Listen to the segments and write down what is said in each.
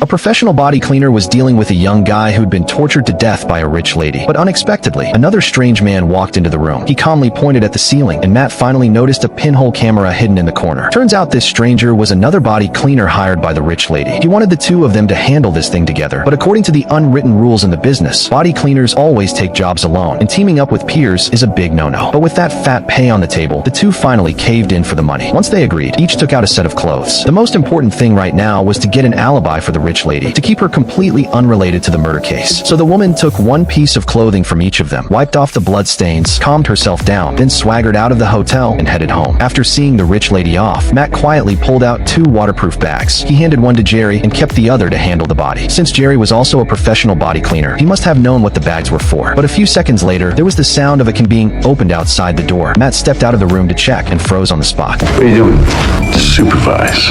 A professional body cleaner was dealing with a young guy who'd been tortured to death by a rich lady. But unexpectedly, another strange man walked into the room. He calmly pointed at the ceiling, and Matt finally noticed a pinhole camera hidden in the corner. Turns out this stranger was another body cleaner hired by the rich lady. He wanted the two of them to handle this thing together. But according to the unwritten rules in the business, body cleaners always take jobs alone, and teaming up with peers is a big no-no. But with that fat pay on the table, the two finally caved in for the money. Once they agreed, each took out a set of clothes. The most important thing right now was to get an alibi for the rich lady, to keep her completely unrelated to the murder case. So the woman took one piece of clothing from each of them, wiped off the blood stains, calmed herself down, then swaggered out of the hotel and headed home. After seeing the rich lady off, Matt quietly pulled out 2 waterproof bags. He handed one to Jerry and kept the other to handle the body. Since Jerry was also a professional body cleaner, he must have known what the bags were for. But a few seconds later, there was the sound of a can being opened outside the door. Matt stepped out of the room to check and froze on the spot. What are you doing? Supervise.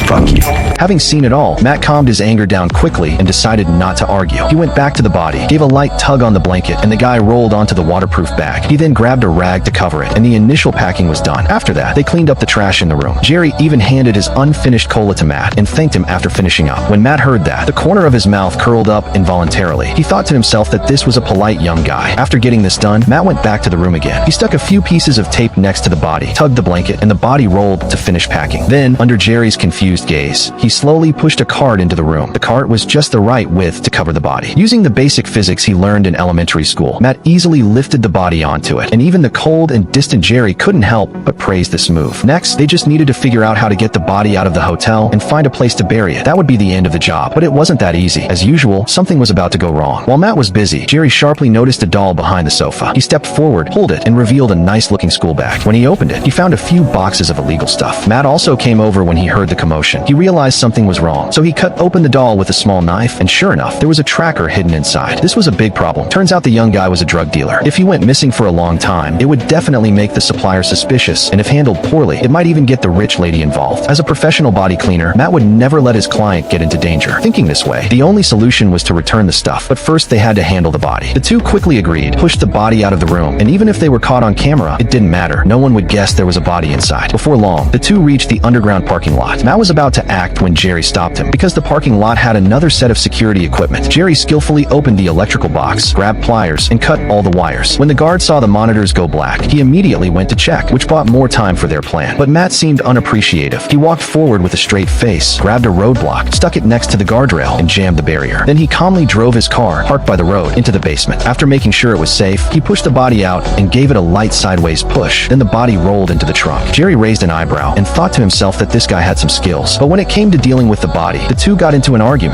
Fuck you. Having seen it all, Matt calmed his anger down quickly and decided not to argue. He went back to the body, gave a light tug on the blanket, and the guy rolled onto the waterproof bag. He then grabbed a rag to cover it, and the initial packing was done. After that, they cleaned up the trash in the room. Jerry even handed his unfinished cola to Matt and thanked him after finishing up. When Matt heard that, the corner of his mouth curled up involuntarily. He thought to himself that this was a polite young guy. After getting this done, Matt went back to the room again. He stuck a few pieces of tape next to the body, tugged the blanket, and the body rolled to finish packing. Then, under Jerry's confused gaze, he slowly pushed a cart into the room. The cart was just the right width to cover the body. Using the basic physics he learned in elementary school, Matt easily lifted the body onto it, and even the cold and distant Jerry couldn't help but praise this move. Next, they just needed to figure out how to get the body out of the hotel and find a place to bury it. That would be the end of the job, but it wasn't that easy. As usual, something was about to go wrong. While Matt was busy, Jerry sharply noticed a doll behind the sofa. He stepped forward, pulled it, and revealed a nice-looking school bag. When he opened it, he found a few boxes of illegal stuff. Matt also came over when he heard the commotion. He realized something was wrong, so he cut open the doll with a small knife, and sure enough, there was a tracker hidden inside. This was a big problem. Turns out the young guy was a drug dealer. If he went missing for a long time, it would definitely make the supplier suspicious, and if handled poorly, it might even get the rich lady involved. As a professional body cleaner, Matt would never let his client get into danger. Thinking this way, the only solution was to return the stuff, but first they had to handle the body. The two quickly agreed, pushed the body out of the room, and even if they were caught on camera, it didn't matter. No one would guess there was a body inside. Before long, the two reached the underground parking lot. Matt was about to act when Jerry stopped him. Because the parking lot had another set of security equipment, Jerry skillfully opened the electrical box, grabbed pliers, and cut all the wires. When the guard saw the monitors go black, he immediately went to check, which bought more time for their plan. But Matt seemed unappreciative. He walked forward with a straight face, grabbed a roadblock, stuck it next to the guardrail, and jammed the barrier. Then he calmly drove his car, parked by the road, into the basement. After making sure it was safe, he pushed the body out and gave it a light sideways push. Then the body rolled into the trunk. Jerry raised an eyebrow and thought to himself that this guy had some skills. But when it came to dealing with the body, the two got into an argument.